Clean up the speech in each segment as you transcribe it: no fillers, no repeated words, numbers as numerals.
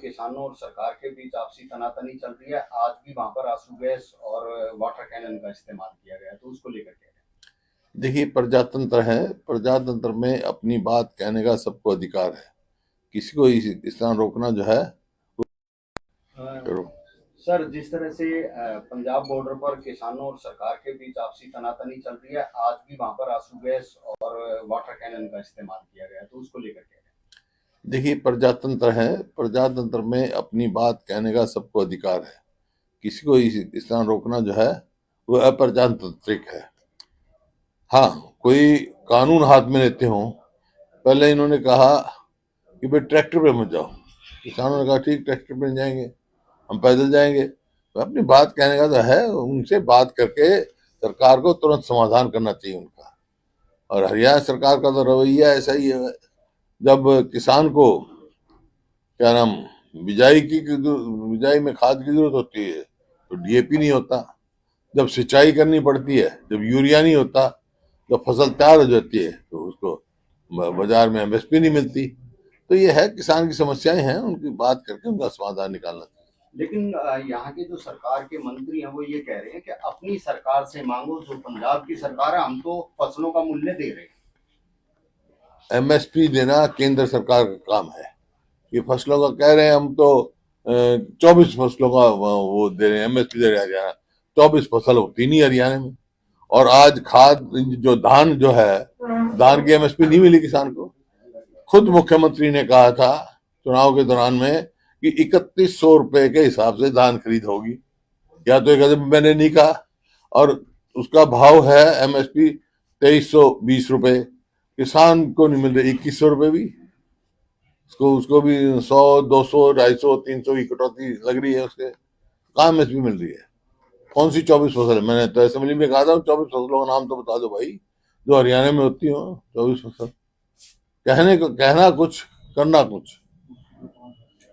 किसानों और सरकार के बीच आपसी तनातनी चल रही है। आज भी वहां पर आंसू गैस और वाटर कैनन का इस्तेमाल किया गया, तो उसको लेकर क्या देखिए, प्रजातंत्र है। प्रजातंत्र में अपनी बात कहने का सबको अधिकार है। किसी को इस तरह रोकना जो है कहें? करो। सर, जिस तरह से पंजाब बॉर्डर पर किसानों और सरकार के बीच आपसी तनातनी चल रही है, आज भी वहां पर आंसू गैस और वाटर कैनन का इस्तेमाल किया गया, तो उसको लेकर क्या देखिए, प्रजातंत्र है। प्रजातंत्र में अपनी बात कहने का सबको अधिकार है। किसी को इस तरह रोकना जो है वो अप्रजातांत्रिक है। हाँ, कोई कानून हाथ में लेते हो। पहले इन्होंने कहा कि भाई ट्रैक्टर पे मत जाओ। किसानों ने कहा ठीक, ट्रैक्टर पे नहीं जाएंगे, हम पैदल जाएंगे। तो अपनी बात कहने का जो है उनसे बात करके सरकार को तुरंत समाधान करना चाहिए उनका। और हरियाणा सरकार का तो रवैया ऐसा ही है। जब किसान को क्या नाम बिजाई में खाद की जरूरत होती है तो डीएपी नहीं होता। जब सिंचाई करनी पड़ती है, जब यूरिया नहीं होता, जब फसल तैयार हो जाती है तो उसको बाजार में एमएसपी नहीं मिलती। तो ये है, किसान की समस्याएं हैं, उनकी बात करके उनका समाधान निकालना चाहिए। लेकिन यहाँ के जो सरकार के मंत्री हैं वो ये कह रहे हैं कि अपनी सरकार से मांगो, जो पंजाब की सरकार है, हम तो फसलों का मूल्य दे रहे हैं। एमएसपी देना केंद्र सरकार का काम है। ये फसलों का कह रहे हैं, हम तो 24 फसलों का वो दे रहे हैं, एमएसपी दे रहे हैं हरियाणा। 24 फसल होती नहीं हरियाणा में। और आज खाद जो धान जो है, धान की एमएसपी नहीं मिली किसान को। खुद मुख्यमंत्री ने कहा था चुनाव के दौरान में कि 3100 रुपए के हिसाब से धान खरीद होगी। या तो एक मैंने नहीं कहा। और उसका भाव है एमएसपी 2320 रुपए। किसान को नहीं मिल रहे 2100 रुपए भी। उसको उसको भी 100, 200, 250, 300 की कटौती लग रही है उसके। कहाँ एमएसपी मिल रही है? कौन सी 24 फसल है? मैंने तो असेंबली में कहा था 24 फसलों का नाम तो बता दो भाई, जो हरियाणा में होती हो। 24 फसल कहने को, कहना कुछ, करना कुछ।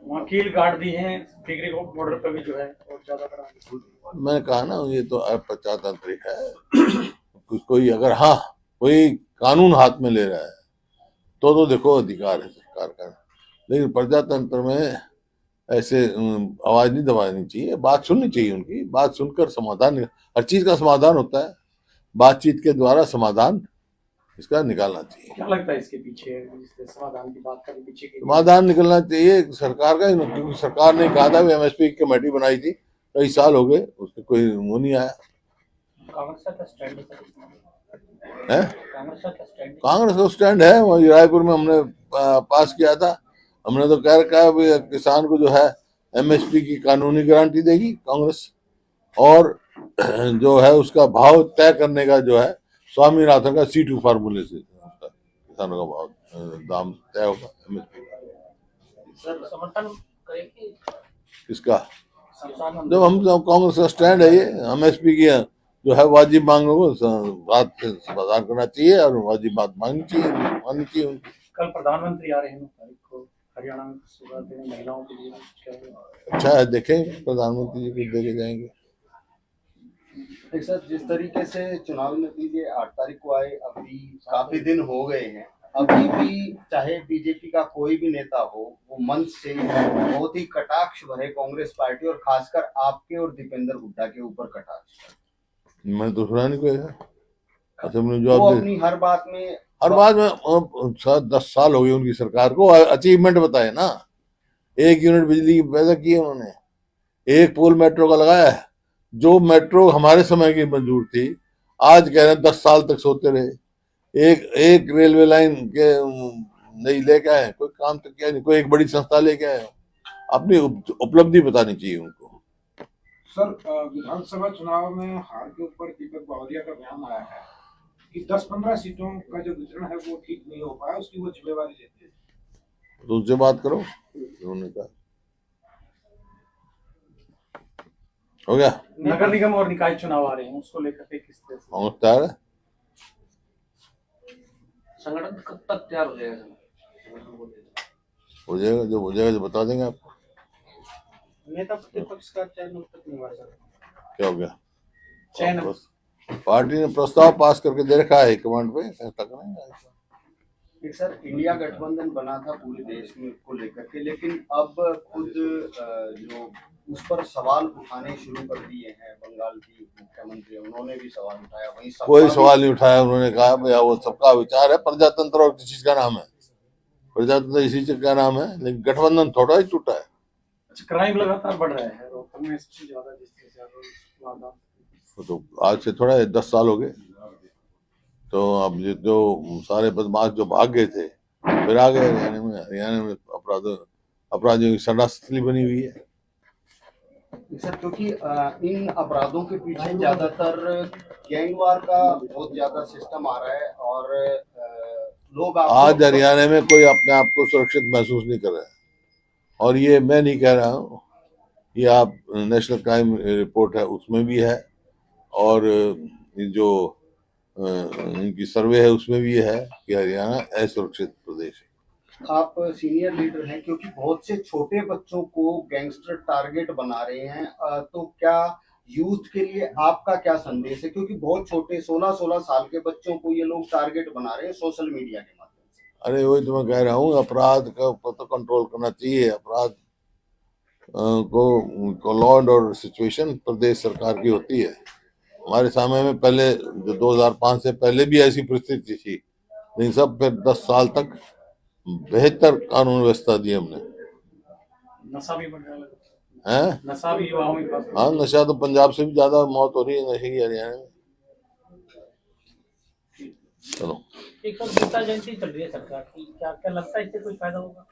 वहाँ कील गाड़ दी है टिकरी को बॉर्डर पे भी जो है और ज्यादा करा। मैंने कहा ना, ये तो अप्रजातांत्रिक है। कोई अगर, हाँ, कोई कानून हाथ में ले रहा है तो देखो अधिकार है सरकार का। लेकिन प्रजातंत्र में ऐसे आवाज नहीं दबानी चाहिए, बात सुननी चाहिए उनकी। बात सुनकर समाधान, हर चीज का समाधान होता है, बातचीत के द्वारा समाधान इसका निकालना चाहिए। क्या लगता है इसके पीछे, समाधान की बात करने पीछे की समाधान निकलना चाहिए सरकार का, क्योंकि सरकार ने कहा था एमएसपी की कमेटी बनाई थी, कई साल हो गए, उससे कोई वो नहीं आया है। कांग्रेस का स्टैंड है, वही रायपुर में हमने पास किया था। हमने तो कह रखा है किसान को जो है एमएसपी की कानूनी गारंटी देगी कांग्रेस। और जो है उसका भाव तय करने का जो है स्वामीनाथन का C2 फार्मूले से उसका किसानों का भाव दाम तय होगा एमएसपी का। सर समर्थन करेंगे इसका जब हम कांग्रेस का स्टैंड है ये, एमएसपी की जो है वाजिब मांगों को बात से समाधान करना चाहिए और वाजिब बात मांगनी चाहिए उनकी। कल प्रधानमंत्री आ रहे हैं को हरियाणा में सुविधा देने महिलाओं के लिए। अच्छा है, देखें प्रधानमंत्री जी को देके जाएंगे। सर, जिस तरीके से चुनाव नतीजे 8 तारीख को आए, अभी काफी दिन हो गए हैं, अभी भी चाहे बीजेपी का कोई भी नेता हो, वो मंच से बहुत ही कटाक्ष भरे कांग्रेस पार्टी और खासकर आपके और दीपेंद्र हुड्डा के ऊपर कटाक्ष। मैं तो सुना नहीं कोई है। वो अपनी हर बात में 10 साल हो गए उनकी सरकार को, अचीवमेंट बताए ना। 1 यूनिट बिजली पैदा की है उन्होंने, 1 पोल मेट्रो का लगाया है। जो मेट्रो हमारे समय की मंजूर थी, आज कह रहे हैं 10 साल तक सोते रहे। एक रेलवे लाइन के नहीं लेके आए, कोई काम तो किया नहीं। कोई एक बड़ी संस्था लेके आए, अपनी उपलब्धि बतानी चाहिए उनको। सर, विधानसभा चुनाव में हार के ऊपर दीपक बावरिया का बयान आया है कि 10-15 सीटों का जो वितरण है वो ठीक नहीं हो पाया, उसकी वो जिम्मेवारी लेते हैं। तो उनसे बात करो, उन्होंने कहा। हो गया। नगर निगम और निकाय चुनाव आ रहे हैं, उसको लेकर के किस तरह से हम तैयार है। संगठन कब तक तैयार हो जाएगा? हो जाएगा, जब हो जाएगा जो बता देंगे आपको। नेता प्रतिपक्ष का चयन तक नहीं हुआ सर। क्या हो गया? चयन पार्टी ने प्रस्ताव पास करके दे रखा है हाईकमांड पे, फैसला करेंगे। कि सर इंडिया गठबंधन बना था पूरे देश में को लेकर के, लेकिन अब खुद जो उस पर सवाल उठाने शुरू कर दिए हैं बंगाल की मुख्यमंत्री, उन्होंने भी सवाल उठाया, वहीं कोई सपा सवाल नहीं उठाया। उन्होंने कहा भैया वो सबका विचार है, प्रजातंत्र और किसी चीज का नाम है, प्रजातंत्र इसी चीज का नाम है, लेकिन गठबंधन थोड़ा ही टूटा है। अच्छा, क्राइम लगातार बढ़ रहे हैं रोहतक में, इससे ज्यादा जिस तरह से वारदात। वो तो आज से थोड़ा 10 साल हो गए। तो अब ये जो सारे बदमाश जो भाग गए थे फिर आ गए हरियाणा में। हरियाणा में अपराधियों की सरासती बनी हुई है। सर, क्योंकि इन अपराधों के पीछे ज्यादातर गैंगवार का बहुत ज्यादा सिस्टम आ रहा है, और लोग आज हरियाणा में कोई अपने आप को सुरक्षित महसूस नहीं कर रहा है। और ये मैं नहीं कह रहा हूँ, ये आप नेशनल क्राइम रिपोर्ट है उसमें भी है, और जो इनकी सर्वे है उसमें भी है कि हरियाणा असुरक्षित प्रदेश है। आप सीनियर लीडर हैं, क्योंकि बहुत से छोटे बच्चों को गैंगस्टर टारगेट बना रहे हैं, तो क्या यूथ के लिए आपका क्या संदेश है, क्योंकि बहुत छोटे 16-16 साल के बच्चों को ये लोग टारगेट बना रहे हैं सोशल मीडिया के माध्यम से। अरे वही तो मैं कह रहा हूँ, अपराध का तो कंट्रोल करना चाहिए। अपराध को लॉ एंड ऑर्डर सिचुएशन प्रदेश सरकार की होती है। हमारे समय में पहले जो 2005 से पहले भी ऐसी परिस्थिति थी, लेकिन सब फिर 10 साल तक बेहतर कानून व्यवस्था दी हमने। नशा भी बढ़ रहा हैं? है, नशा भी युवाओं में खास। हाँ, नशा तो पंजाब से भी ज्यादा मौत हो रही है नशे की हरियाणा में। चलो, एक और गीता जयंती चल रही है सरकार की, क्या क्या लगता है इससे कुछ फायदा होगा?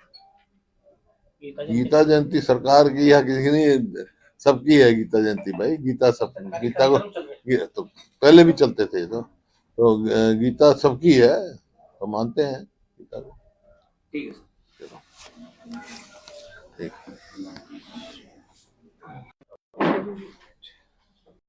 गीता जयंती सरकार की या किसी की नहीं, सबकी है गीता जयंती भाई। गीता सब, गीता को तो पहले भी चलते थे, तो गीता सबकी है, तो मानते हैं गीता को। ठीक है। चलो, ठीक।